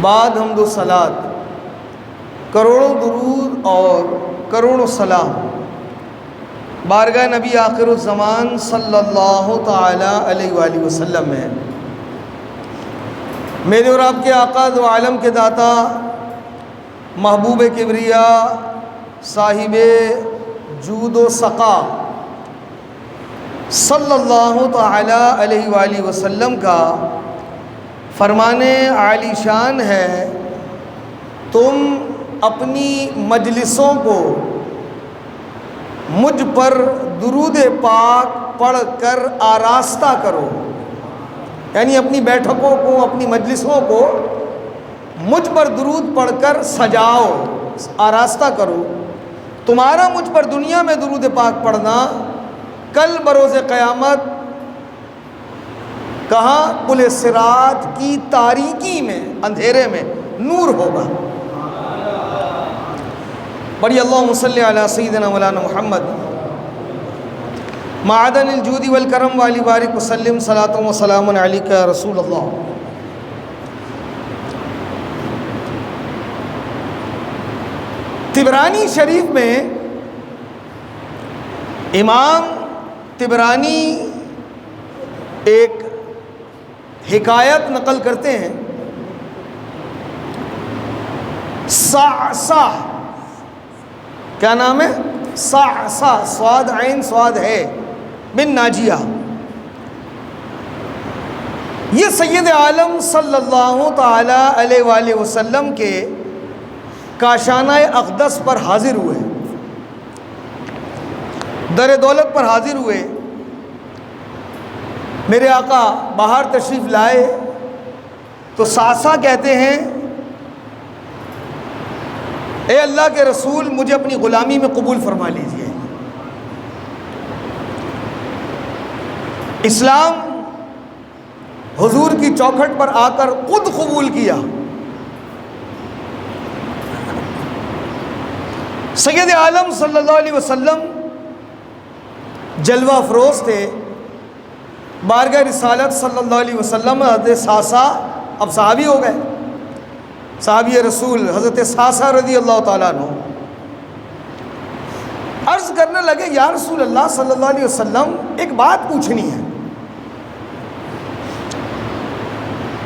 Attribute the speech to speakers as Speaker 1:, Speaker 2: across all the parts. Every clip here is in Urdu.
Speaker 1: بعد حمد و صلات، کروڑوں درود اور کروڑوں سلام بارگاہ نبی آخر الزمان صلی اللہ تعالی علیہ وآلہ وسلم میں، میرے اور آپ کے آقا دو عالم کے داتا، محبوب کبریا، صاحب جود و سقا صلی اللہ تعالی علیہ وآلہ وسلم کا فرمان عالی شان ہے، تم اپنی مجلسوں کو مجھ پر درود پاک پڑھ کر آراستہ کرو، یعنی اپنی بیٹھکوں کو، اپنی مجلسوں کو مجھ پر درود پڑھ کر سجاؤ، آراستہ کرو۔ تمہارا مجھ پر دنیا میں درود پاک پڑھنا کل بروز قیامت کہاں؟ پل صراط کی تاریکی میں، اندھیرے میں نور ہوگا۔ بڑی اللہم صلی علی سیدنا مولانا محمد معدن الجود والکرم والی بارک وسلم صلاۃ و سلام علیک یا رسول اللہ۔ طبرانی شریف میں امام طبرانی ایک حکایت نقل کرتے ہیں، صعصع، کیا نام ہے؟ صعصع، صاد عین صاد ہے بن ناجیہ۔ یہ سید عالم صلی اللہ تعالی علیہ وآلہ وسلم کے کاشانہ اقدس پر حاضر ہوئے، در دولت پر حاضر ہوئے۔ میرے آقا باہر تشریف لائے تو صعصع کہتے ہیں، اے اللہ کے رسول، مجھے اپنی غلامی میں قبول فرما لیجئے۔ اسلام حضور کی چوکھٹ پر آ کر خود قبول کیا۔ سید عالم صلی اللہ علیہ وسلم جلوہ افروز تھے، بارگاہ رسالت صلی اللہ علیہ وسلم حضرت صعصع اب صحابی ہو گئے، صحابی رسول حضرت صعصع رضی اللہ تعالیٰ عنہ عرض کرنے لگے، یا رسول اللہ صلی اللہ علیہ وسلم، ایک بات پوچھنی ہے۔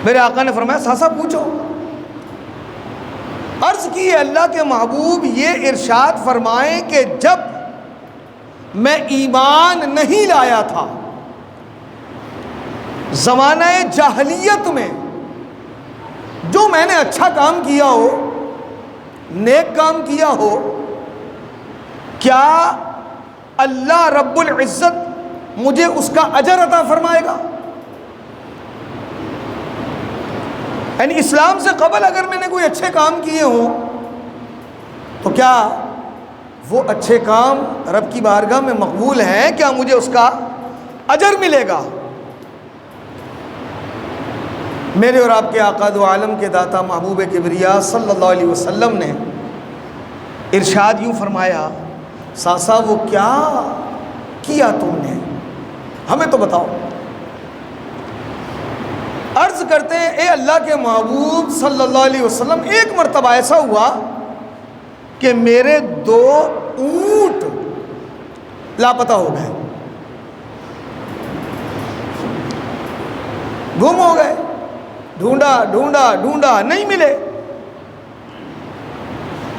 Speaker 1: میرے آقا نے فرمایا، صعصع پوچھو۔ عرض کی ہے، اللہ کے محبوب یہ ارشاد فرمائیں کہ جب میں ایمان نہیں لایا تھا، زمانہ جاہلیت میں، جو میں نے اچھا کام کیا ہو، نیک کام کیا ہو، کیا اللہ رب العزت مجھے اس کا اجر عطا فرمائے گا؟ یعنی اسلام سے قبل اگر میں نے کوئی اچھے کام کیے ہوں تو کیا وہ اچھے کام رب کی بارگاہ میں مقبول ہیں؟ کیا مجھے اس کا اجر ملے گا؟ میرے اور آپ کے آقا دو عالم کے داتا محبوب کبریا صلی اللہ علیہ وسلم نے ارشاد یوں فرمایا، صعصع وہ کیا کیا تم نے؟ ہمیں تو بتاؤ۔ عرض کرتے ہیں، اے اللہ کے محبوب صلی اللہ علیہ وسلم، ایک مرتبہ ایسا ہوا کہ میرے 2 اونٹ لاپتہ ہو گئے، گم ہو گئے، ڈھونڈا ڈھونڈا ڈھونڈا نہیں ملے۔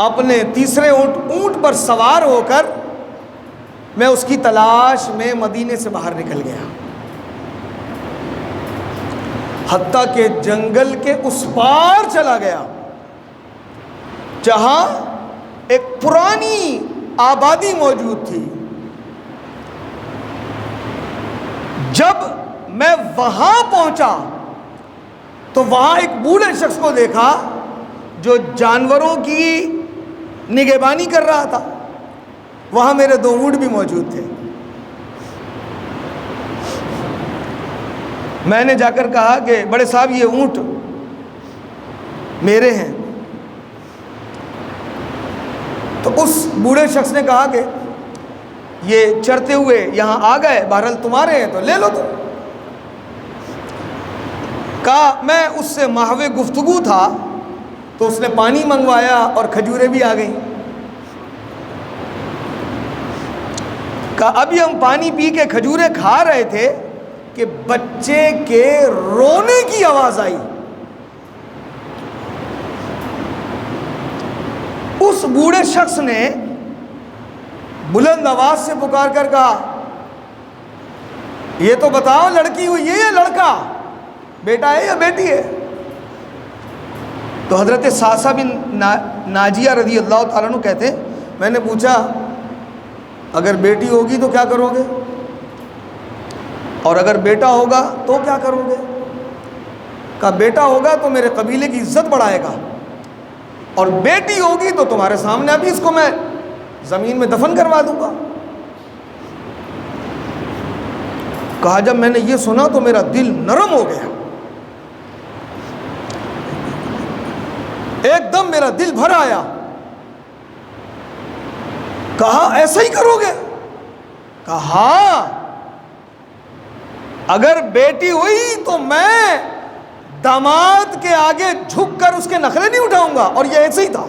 Speaker 1: اپنے تیسرے اونٹ پر سوار ہو کر میں اس کی تلاش میں مدینے سے باہر نکل گیا، حتیٰ کہ جنگل کے اس پار چلا گیا جہاں ایک پرانی آبادی موجود تھی۔ جب میں وہاں پہنچا تو وہاں ایک بوڑھے شخص کو دیکھا جو جانوروں کی نگہبانی کر رہا تھا، وہاں میرے 2 اونٹ بھی موجود تھے۔ میں نے جا کر کہا کہ بڑے صاحب یہ اونٹ میرے ہیں، تو اس بوڑھے شخص نے کہا کہ یہ چرتے ہوئے یہاں آ گئے، بہرحال تمہارے ہیں تو لے لو تم۔ کہا میں اس سے محو گفتگو تھا تو اس نے پانی منگوایا اور کھجوریں بھی آ گئیں. کہا ابھی ہم پانی پی کے کھجوریں کھا رہے تھے کہ بچے کے رونے کی آواز آئی. اس بوڑھے شخص نے بلند آواز سے پکار کر کہا یہ تو بتاؤ لڑکی ہوئی ہے یا لڑکا، بیٹا ہے یا بیٹی ہے؟ تو حضرت ساسا بن ناجیہ رضی اللہ تعالیٰ عنہ کہتے ہیں میں نے پوچھا اگر بیٹی ہوگی تو کیا کرو گے، اور اگر بیٹا ہوگا تو کیا کرو گے؟ کہا بیٹا ہوگا تو میرے قبیلے کی عزت بڑھائے گا، اور بیٹی ہوگی تو تمہارے سامنے ابھی اس کو میں زمین میں دفن کروا دوں گا. کہا جب میں نے یہ سنا تو میرا دل نرم ہو گیا، ایک دم میرا دل بھر آیا. کہا ایسا ہی کرو گے؟ کہا ہاں، اگر بیٹی ہوئی تو میں داماد کے آگے جھک کر اس کے نخرے نہیں اٹھاؤں گا. اور یہ ایسے ہی تھا.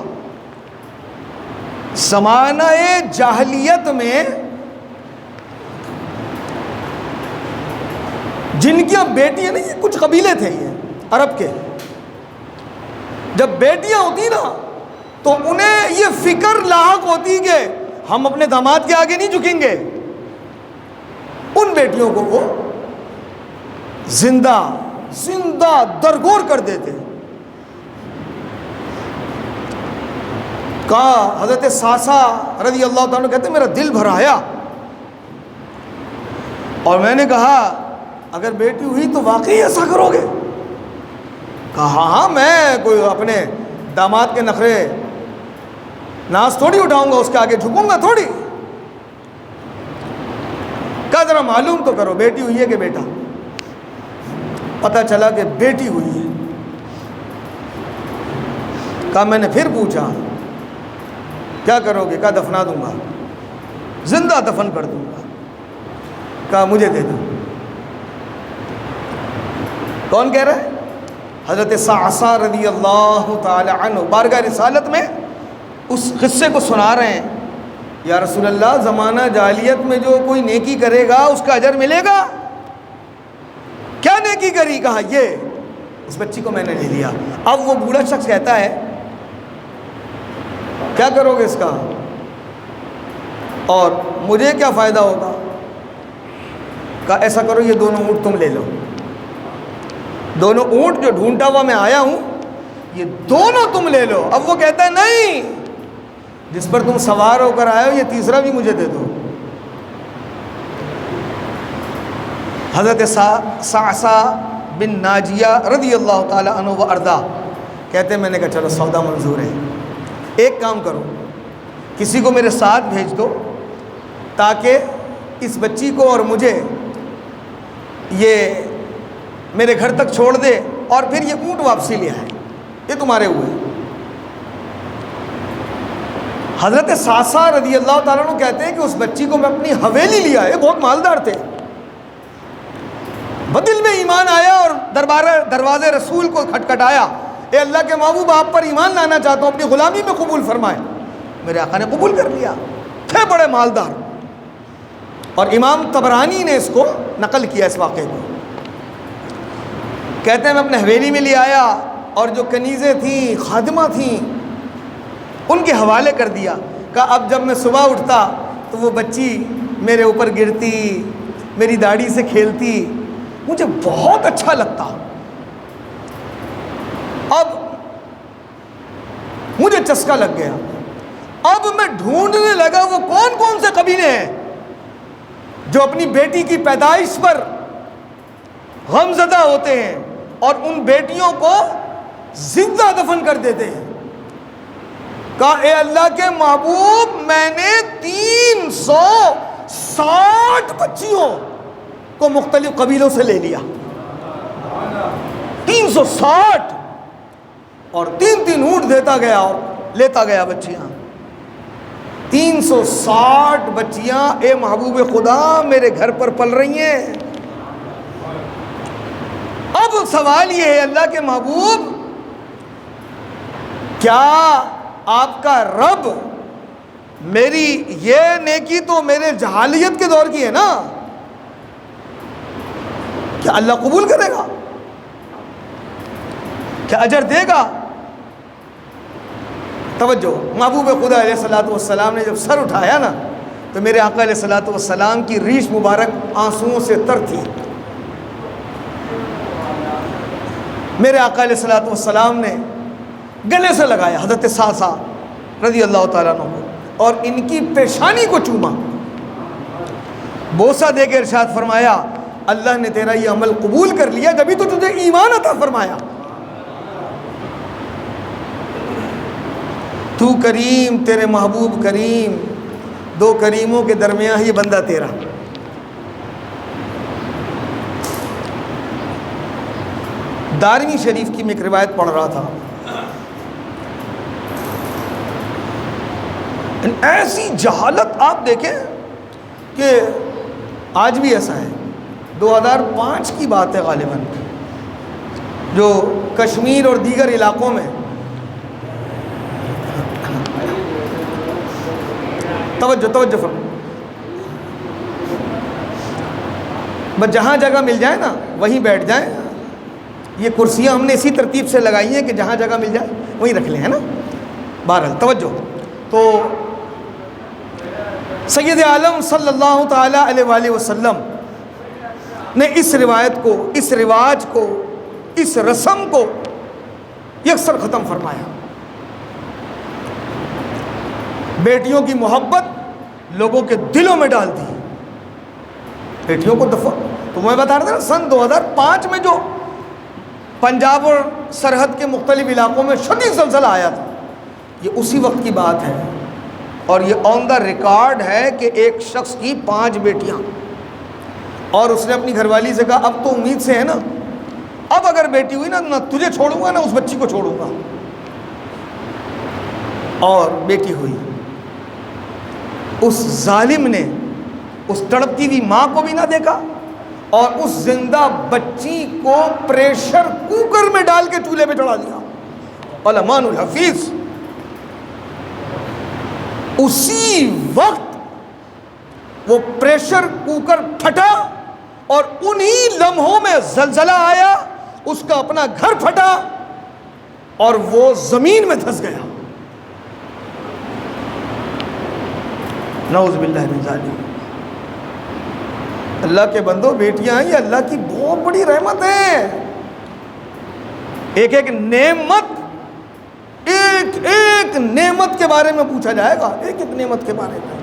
Speaker 1: زمانہ جاہلیت میں جن کی اب بیٹیاں نہیں، یہ کچھ قبیلے تھے یہ عرب کے، جب بیٹیاں ہوتی نا تو انہیں یہ فکر لاحق ہوتی کہ ہم اپنے داماد کے آگے نہیں جھکیں گے. ان بیٹیوں کو وہ زندہ درگور کر دیتے. کہا حضرت ساسا رضی اللہ تعالیٰ کہتے میرا دل بھر آیا، اور میں نے کہا اگر بیٹی ہوئی تو واقعی ایسا کرو گے؟ کہا ہاں، میں کوئی اپنے داماد کے نخرے ناز تھوڑی اٹھاؤں گا، اس کے آگے جھکوں گا تھوڑی. کہا ذرا معلوم تو کرو بیٹی ہوئی ہے کہ بیٹا. پتہ چلا کہ بیٹی ہوئی ہے. کہا میں نے پھر پوچھا کیا کرو گے؟ کہا دفنا دوں گا، زندہ دفن کر دوں گا. کہا مجھے دے دو. کون کہہ رہا ہے؟ حضرت سعصا رضی اللہ تعالی عنہ بارگاہ رسالت میں اس قصے کو سنا رہے ہیں. یا رسول اللہ، زمانہ جاہلیت میں جو کوئی نیکی کرے گا اس کا اجر ملے گا. کیا نیکی کری؟ کہا یہ اس بچی کو میں نے لے لیا. اب وہ بوڑھا شخص کہتا ہے کیا کرو گے اس کا، اور مجھے کیا فائدہ ہوگا؟ کہا ایسا کرو یہ دونوں اونٹ تم لے لو. دونوں اونٹ جو ڈھونڈتا ہوا میں آیا ہوں یہ دونوں تم لے لو. اب وہ کہتا ہے نہیں، جس پر تم سوار ہو کر آئے ہو یہ تیسرا بھی مجھے دے دو. حضرت سعصا بن ناجیہ رضی اللہ تعالی عنہ و ارضا کہتے ہیں میں نے کہا چلو سودا منظور ہے. ایک کام کرو، کسی کو میرے ساتھ بھیج دو تاکہ اس بچی کو اور مجھے یہ میرے گھر تک چھوڑ دے اور پھر یہ اونٹ واپسی لے آئے. یہ تمہارے ہوئے. حضرت ساسا رضی اللہ تعالیٰ عنہ کہتے ہیں کہ اس بچی کو میں اپنی حویلی لیا ہے. بہت مالدار تھے. بدل میں ایمان آیا اور دروازے رسول کو کھٹکھٹایا. اے اللہ کے محبوب، آپ پر ایمان لانا چاہتا ہوں، اپنی غلامی میں قبول فرمائے. میرے آقا نے قبول کر لیا. تھے بڑے مالدار. اور امام طبرانی نے اس کو نقل کیا اس واقعے کو. کہتے ہیں میں اپنے حویلی میں لے آیا اور جو کنیزیں تھیں، خادمہ تھیں، ان کے حوالے کر دیا. کہا اب جب میں صبح اٹھتا تو وہ بچی میرے اوپر گرتی، میری داڑھی سے کھیلتی، مجھے بہت اچھا لگتا. اب مجھے چسکا لگ گیا. اب میں ڈھونڈنے لگا وہ کون کون سے قبیلے ہیں جو اپنی بیٹی کی پیدائش پر غمزدہ ہوتے ہیں اور ان بیٹیوں کو زندہ دفن کر دیتے ہیں. کہا اے اللہ کے محبوب، میں نے 360 بچیوں کو مختلف قبیلوں سے لے لیا. 360 اور 3 اونٹ دیتا گیا اور لیتا گیا بچیاں. 360 بچیاں اے محبوب خدا میرے گھر پر پل رہی ہیں. اب سوال یہ ہے اللہ کے محبوب، کیا آپ کا رب میری یہ نیکی تو میرے جہالیت کے دور کی ہے نا، کیا اللہ قبول کرے گا؟ کیا اجر دے گا؟ توجہ، محبوب خدا علیہ الصلوۃ والسلام نے جب سر اٹھایا نا تو میرے آقا علیہ الصلوۃ والسلام کی ریش مبارک آنسوؤں سے تر تھی۔ میرے آقا علیہ الصلوۃ والسلام نے گلے سے لگایا حضرت سعد رضی اللہ تعالیٰ عنہ اور ان کی پیشانی کو چوما، بوسہ دے کے ارشاد فرمایا اللہ نے تیرا یہ عمل قبول کر لیا جبھی تو تجھے ایمان عطا فرمایا۔ تو کریم، تیرے محبوب کریم، دو کریموں کے درمیان یہ بندہ تیرا۔ دارمی شریف کی میں ایک روایت پڑھ رہا تھا، ایسی جہالت آپ دیکھیں کہ آج بھی ایسا ہے۔ 2005 کی بات ہے غالباً، جو کشمیر اور دیگر علاقوں میں توجہ فرمائیں، بس جہاں جگہ مل جائے نا وہیں بیٹھ جائیں۔ یہ کرسیاں ہم نے اسی ترتیب سے لگائی ہیں کہ جہاں جگہ مل جائے وہیں رکھ لیں، ہے نا۔ بہرحال توجہ، تو سید عالم صلی اللہ تعالیٰ علیہ وآلہ وسلم نے اس روایت کو، اس رواج کو، اس رسم کو یکسر ختم فرمایا۔ بیٹیوں کی محبت لوگوں کے دلوں میں ڈال دی، بیٹیوں کو دفع۔ تو میں بتا رہا تھا نا سن 2005 میں جو پنجاب اور سرحد کے مختلف علاقوں میں شدید زلزلہ آیا تھا، یہ اسی وقت کی بات ہے، اور یہ آن دا ریکارڈ ہے کہ ایک شخص کی 5 بیٹیاں، اور اس نے اپنی گھر والی سے کہا اب تو امید سے ہے نا، اب اگر بیٹی ہوئی نا نہ تجھے چھوڑوں گا نہ اس بچی کو چھوڑوں گا، اور بیٹی ہوئی۔ اس ظالم نے اس تڑپتی ہوئی ماں کو بھی نہ دیکھا اور اس زندہ بچی کو پریشر کوکر میں ڈال کے چولہے پہ چڑھا دیا۔ علمان الحفیظ، اسی وقت وہ پریشر کوکر پھٹا اور انہی لمحوں میں زلزلہ آیا، اس کا اپنا گھر پھٹا اور وہ زمین میں دھس گیا۔ نعوذ باللہ من ذالک۔ اللہ کے بندو، بیٹیاں یہ اللہ کی بہت بڑی رحمت ہے۔ ایک ایک نعمت، ایک ایک نعمت کے بارے میں پوچھا جائے گا، ایک ایک نعمت کے بارے میں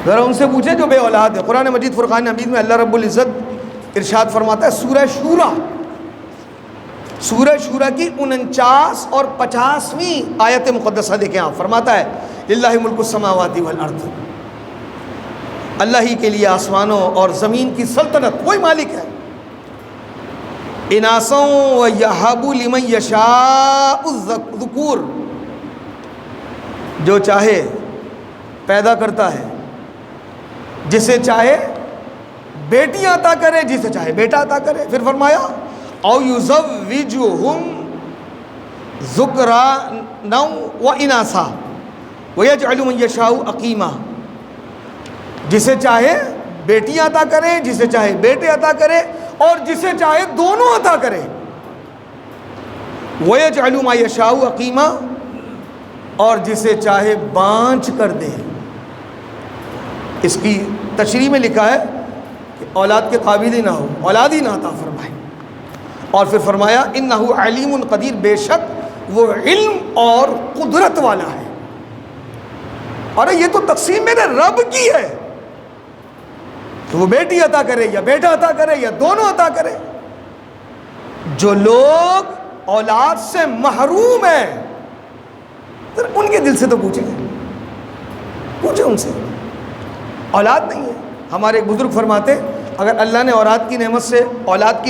Speaker 1: ذرا ان سے پوچھیں جو بے اولاد ہے۔ قرآن مجید فرقان حمید میں اللہ رب العزت ارشاد فرماتا ہے، سورہ شورا کی 49 اور 50ویں آیت مقدسہ دیکھیں آپ، فرماتا ہے للہ ملک السماوات والارض، اللہ ہی کے لیے آسمانوں اور زمین کی سلطنت، وہی مالک ہے۔ اناسوں ویہب لمن یشاء الذکور، جو چاہے پیدا کرتا ہے، جسے چاہے بیٹی عطا کرے، جسے چاہے بیٹا عطا کرے۔ پھر فرمایا او یزوجہم ذکرانا و اناسا ویجعل من یشاء عقیما، جسے چاہے بیٹی عطا کرے، جسے چاہے بیٹے عطا کرے، اور جسے چاہے دونوں عطا کرے۔ وَيَجْعَلُ مَا يَشَاءُ عَقِيمًا، اور جسے چاہے بانچ کر دے۔ اس کی تشریح میں لکھا ہے کہ اولاد کے قابل ہی نہ ہو، اولاد ہی نہ عطا فرمائے۔ اور پھر فرمایا اِنَّهُ عَلِيمٌ قدیر، بے شک وہ علم اور قدرت والا ہے۔ اور یہ تو تقسیم میرے رب کی ہے، تو وہ بیٹی عطا کرے یا بیٹا عطا کرے یا دونوں عطا کرے۔ جو لوگ اولاد سے محروم ہیں، ان کے دل سے تو پوچھیں ان سے، اولاد نہیں ہے۔ ہمارے ایک بزرگ فرماتے اگر اللہ نے اولاد کی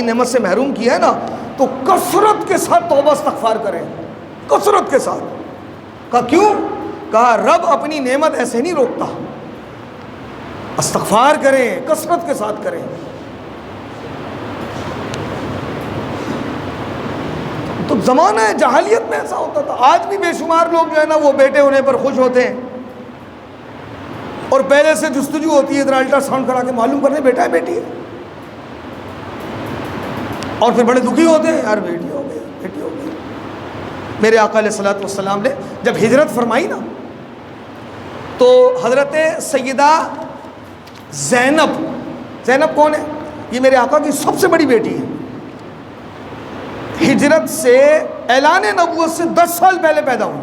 Speaker 1: نعمت سے محروم کیا ہے نا تو کثرت کے ساتھ توبہ استغفار کریں، کثرت کے ساتھ۔ کہا کیوں؟ کہا رب اپنی نعمت ایسے نہیں روکتا، استغفار کریں، کثرت کے ساتھ کریں۔ تو زمانہ جاہلیت میں ایسا ہوتا تھا. آج بھی بے شمار لوگ جو ہے نا وہ بیٹے ہونے پر خوش ہوتے ہیں, اور پہلے سے جستجو ہوتی ہے, ادھر الٹرا ساؤنڈ کرا کے معلوم کرتے بیٹا ہے بیٹی ہے, اور پھر بڑے دکھی ہوتے ہیں, یار بیٹی ہو گئی بیٹی ہو گئی. میرے آقا علیہ الصلوۃ والسلام نے جب ہجرت فرمائی نا, تو حضرت سیدہ زینب, زینب کون ہے؟ یہ میرے آقا کی سب سے بڑی بیٹی ہے. ہجرت سے اعلان نبوت سے 10 سال پہلے پیدا ہوئی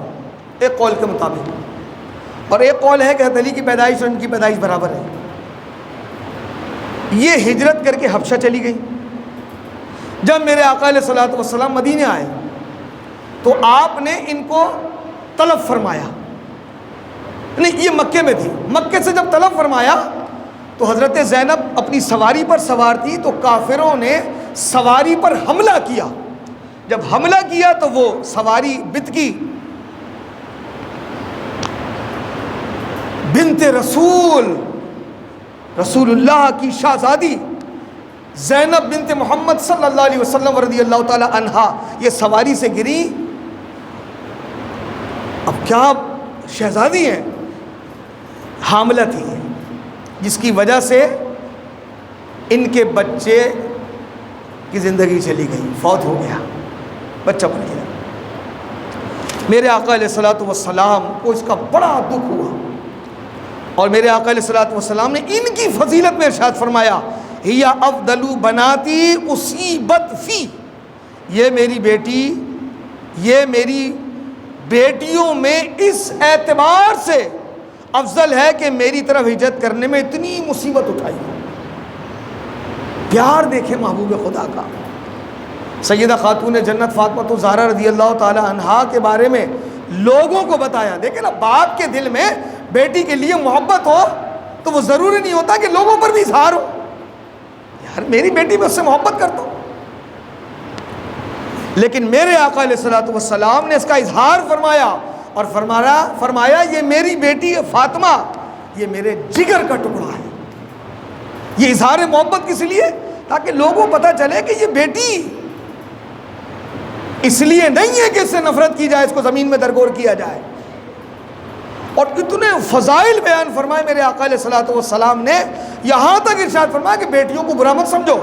Speaker 1: ایک قول کے مطابق, اور ایک قول ہے کہ حضرت علی کی پیدائش اور ان کی پیدائش برابر ہے. یہ ہجرت کر کے حبشہ چلی گئی. جب میرے آقا علیہ الصلوۃ والسلام مدینے آئے تو آپ نے ان کو طلب فرمایا. نہیں, یہ مکے میں تھی. مکے سے جب طلب فرمایا تو حضرت زینب اپنی سواری پر سوار تھی, تو کافروں نے سواری پر حملہ کیا. جب حملہ کیا تو وہ سواری بتکی, بنت رسول اللہ کی شہزادی زینب بنت محمد صلی اللہ علیہ وسلم رضی اللہ تعالی عنہا, یہ سواری سے گری. اب کیا شہزادی ہیں, حاملہ تھی, جس کی وجہ سے ان کے بچے کی زندگی چلی گئی, فوت ہو گیا, بچہ بن گیا. میرے آقا علیہ الصلوۃ والسلام کو اس کا بڑا دکھ ہوا, اور میرے آقا علیہ الصلوۃ والسلام نے ان کی فضیلت میں ارشاد فرمایا, ہیا افضل بناتی اصیبت فی, یہ میری بیٹی, یہ میری بیٹیوں میں اس اعتبار سے افضل ہے کہ میری طرف ہجرت کرنے میں اتنی مصیبت اٹھائی. پیار دیکھیں محبوب خدا کا. سیدہ خاتون جنت فاطمہ الزہرا رضی اللہ تعالی عنہا کے بارے میں لوگوں کو بتایا. دیکھیں نا, باپ کے دل میں بیٹی کے لیے محبت ہو تو وہ ضروری نہیں ہوتا کہ لوگوں پر بھی اظہار ہو. یار میری بیٹی میں اس سے محبت کرتا ہوں, لیکن میرے آقا علیہ الصلوۃ والسلام نے اس کا اظہار فرمایا, اور فرمایا یہ میری بیٹی فاطمہ, یہ میرے جگر کا ٹکڑا ہے. یہ اظہار محبت کس لیے؟ تاکہ لوگوں کو پتہ چلے کہ یہ بیٹی اس لیے نہیں ہے کہ اس سے نفرت کی جائے, اس کو زمین میں درگور کیا جائے. اور اتنے فضائل بیان فرمائے میرے آقا علیہ الصلوۃ والسلام نے, یہاں تک ارشاد فرمایا کہ بیٹیوں کو برا مت سمجھو,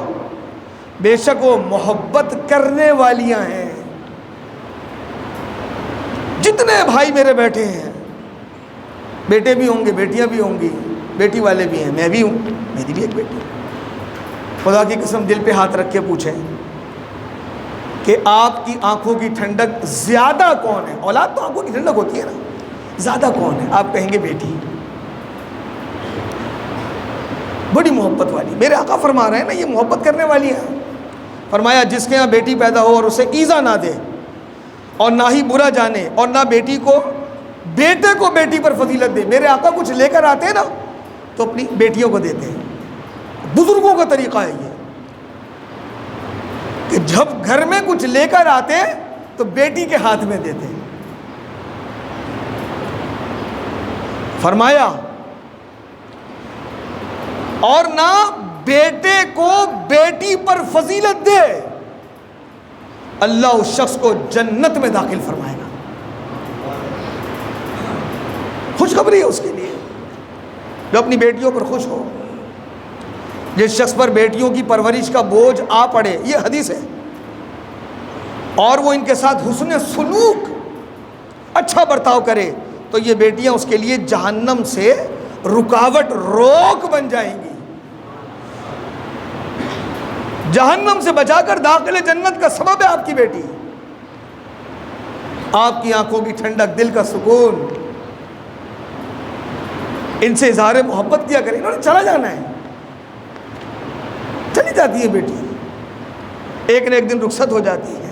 Speaker 1: بے شک وہ محبت کرنے والیاں ہیں. جتنے بھائی میرے بیٹھے ہیں, بیٹے بھی ہوں گے, بیٹیاں بھی ہوں گی, بیٹی والے بھی ہیں, میں بھی ہوں, میری بھی ایک بیٹی. خدا کی قسم دل پہ ہاتھ رکھ کے پوچھیں کہ آپ کی آنکھوں کی ٹھنڈک زیادہ کون ہے؟ اولاد تو آنکھوں کی ٹھنڈک ہوتی ہے نا, زیادہ کون ہے؟ آپ کہیں گے بیٹی, بڑی محبت والی. میرے آقا فرما رہے ہیں نا, یہ محبت کرنے والی ہیں. فرمایا جس کے یہاں بیٹی پیدا ہو اور اسے ایذا نہ دے, اور نہ ہی برا جانے, اور نہ بیٹے کو بیٹی پر فضیلت دے. میرے آقا کچھ لے کر آتے ہیں نا تو اپنی بیٹیوں کو دیتے ہیں. بزرگوں کا طریقہ ہے یہ کہ جب گھر میں کچھ لے کر آتے تو بیٹی کے ہاتھ میں دیتے ہیں. فرمایا اور نہ بیٹے کو بیٹی پر فضیلت دے, اللہ اس شخص کو جنت میں داخل فرمائے گا. خوشخبری ہے اس کے لیے جو اپنی بیٹیوں پر خوش ہو. جس شخص پر بیٹیوں کی پرورش کا بوجھ آ پڑے, یہ حدیث ہے, اور وہ ان کے ساتھ حسن سلوک, اچھا برتاؤ کرے, تو یہ بیٹیاں اس کے لیے جہنم سے رکاوٹ, روک بن جائیں گی. جہنم سے بچا کر داخل جنت کا سبب ہے آپ کی بیٹی. آپ کی آنکھوں کی ٹھنڈک, دل کا سکون. ان سے اظہار محبت کیا کریں. انہوں نے چلا جانا ہے, چلی جاتی ہے بیٹی, ایک نہ ایک دن رخصت ہو جاتی ہے.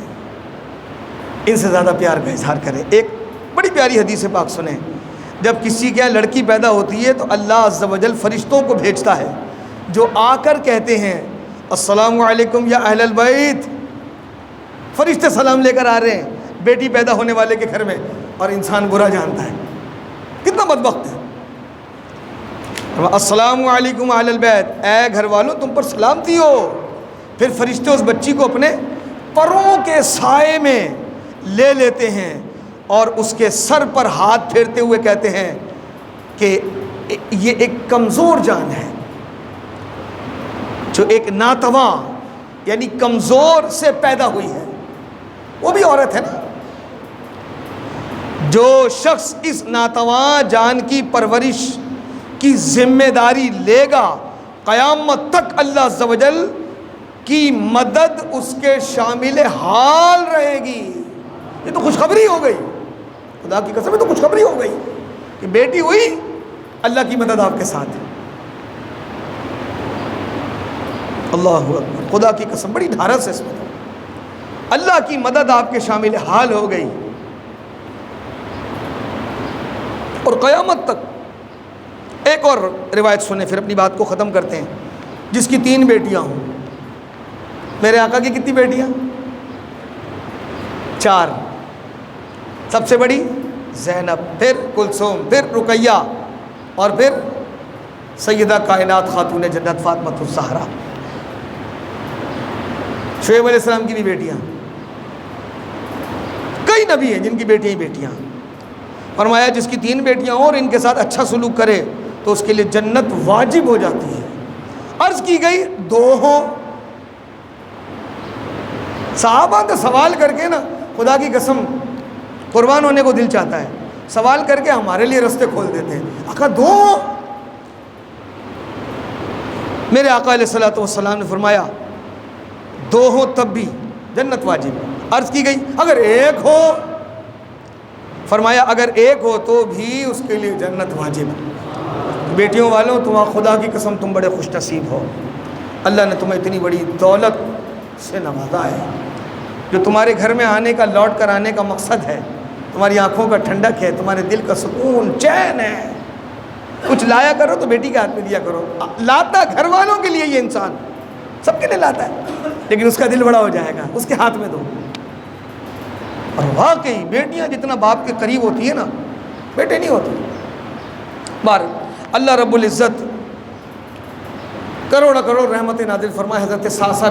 Speaker 1: ان سے زیادہ پیار کا اظہار کریں. ایک بڑی پیاری حدیث پاک سنیں. جب کسی کے یہاں لڑکی پیدا ہوتی ہے تو اللہ عز و جل فرشتوں کو بھیجتا ہے جو آ کر کہتے ہیں السلام علیکم یا اہل البیت. فرشتے سلام لے کر آ رہے ہیں بیٹی پیدا ہونے والے کے گھر میں, اور انسان برا جانتا ہے, کتنا بدبخت ہے. السلام علیکم اہل البیت, اے گھر والوں تم پر سلامتی ہو. پھر فرشتے اس بچی کو اپنے پروں کے سائے میں لے لیتے ہیں اور اس کے سر پر ہاتھ پھیرتے ہوئے کہتے ہیں کہ یہ ایک کمزور جان ہے، جو ایک ناتواں یعنی کمزور سے پیدا ہوئی ہے، وہ بھی عورت ہے نا۔ جو شخص اس ناتواں جان کی پرورش کی ذمہ داری لے گا، قیامت تک اللہ عز و جل کی مدد اس کے شامل حال رہے گی۔ یہ تو خوشخبری ہو گئی، خدا کی قسم، یہ تو خوشخبری ہو گئی کہ بیٹی ہوئی، اللہ کی مدد آپ کے ساتھ ہے۔ اللہ اکبر، خدا کی قسم، بڑی ڈھارس ہے اس میں، اللہ کی مدد آپ کے شامل حال ہو گئی۔ اور قیامت تک ایک اور روایت سنیں، پھر اپنی بات کو ختم کرتے ہیں۔ جس کی 3 بیٹیاں ہوں، میرے آقا کی کتنی بیٹیاں؟ 4۔ سب سے بڑی زینب، پھر کلثوم، پھر رقیہ، اور پھر سیدہ کائنات خاتون جنت فاطمۃ الزہرا۔ شعیب علیہ السلام کی بھی بیٹیاں، کئی نبی ہیں جن کی بیٹیاں ہی بیٹیاں۔ فرمایا جس کی 3 بیٹیاں ہوں اور ان کے ساتھ اچھا سلوک کرے تو اس کے لیے جنت واجب ہو جاتی ہے۔ عرض کی گئی 2 ہوں۔ صحابہ تو سوال کر کے نا، خدا کی قسم قربان ہونے کو دل چاہتا ہے، سوال کر کے ہمارے لیے رستے کھول دیتے ہیں۔ آقا 2 ہوں؟ میرے آقا علیہ الصلوۃ والسلام نے فرمایا 2 ہوں تب بھی جنت واجب۔ عرض کی گئی اگر 1 ہو؟ فرمایا اگر 1 ہو تو بھی اس کے لیے جنت واجب۔ بیٹیوں والوں، تم خدا کی قسم تم بڑے خوش نصیب ہو، اللہ نے تمہیں اتنی بڑی دولت سے نوازا ہے۔ جو تمہارے گھر میں آنے کا، لوٹ کر آنے کا مقصد ہے، تمہاری آنکھوں کا ٹھنڈک ہے، تمہارے دل کا سکون، چین ہے۔ کچھ لایا کرو تو بیٹی کے ہاتھ میں دیا کرو۔ لاتا گھر والوں کے لیے، یہ انسان سب کے لیے لاتا ہے، لیکن اس کا دل بڑا ہو جائے گا، اس کے ہاتھ میں دو۔ اور واقعی بیٹیاں جتنا باپ کے قریب ہوتی ہیں نا، بیٹے نہیں ہوتے۔ بار اللہ رب العزت کروڑ کروڑ رحمت نازل فرمائے حضرت ساسا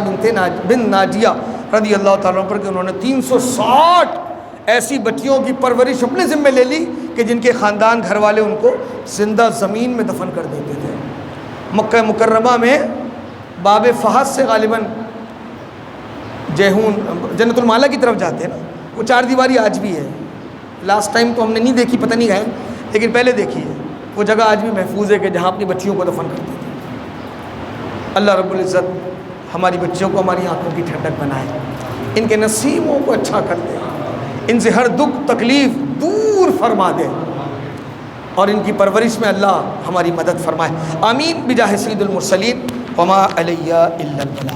Speaker 1: بن ناجیہ رضی اللہ تعالیٰ پر کہ انہوں نے 360 ایسی بچیوں کی پرورش اپنے ذمہ لے لی کہ جن کے خاندان گھر والے ان کو زندہ زمین میں دفن کر دیتے تھے۔ مکہ مکرمہ میں باب فہد سے غالباً جیہون جنت المالا کی طرف جاتے ہیں نا، وہ 4 دیواری آج بھی ہے۔ لاسٹ ٹائم تو ہم نے نہیں دیکھی، پتہ نہیں گئے، لیکن پہلے دیکھی ہے۔ وہ جگہ آج بھی محفوظ ہے کہ جہاں اپنی بچیوں کو دفن کرتے تھے۔ اللہ رب العزت ہماری بچیوں کو ہماری آنکھوں کی ٹھنڈک بنائے، ان کے نصیبوں کو اچھا کر دے، ان سے ہر دکھ تکلیف دور فرما دے، اور ان کی پرورش میں اللہ ہماری مدد فرمائے۔ آمین بجاہ سید المرسلین وما علیہ الا البلاغ۔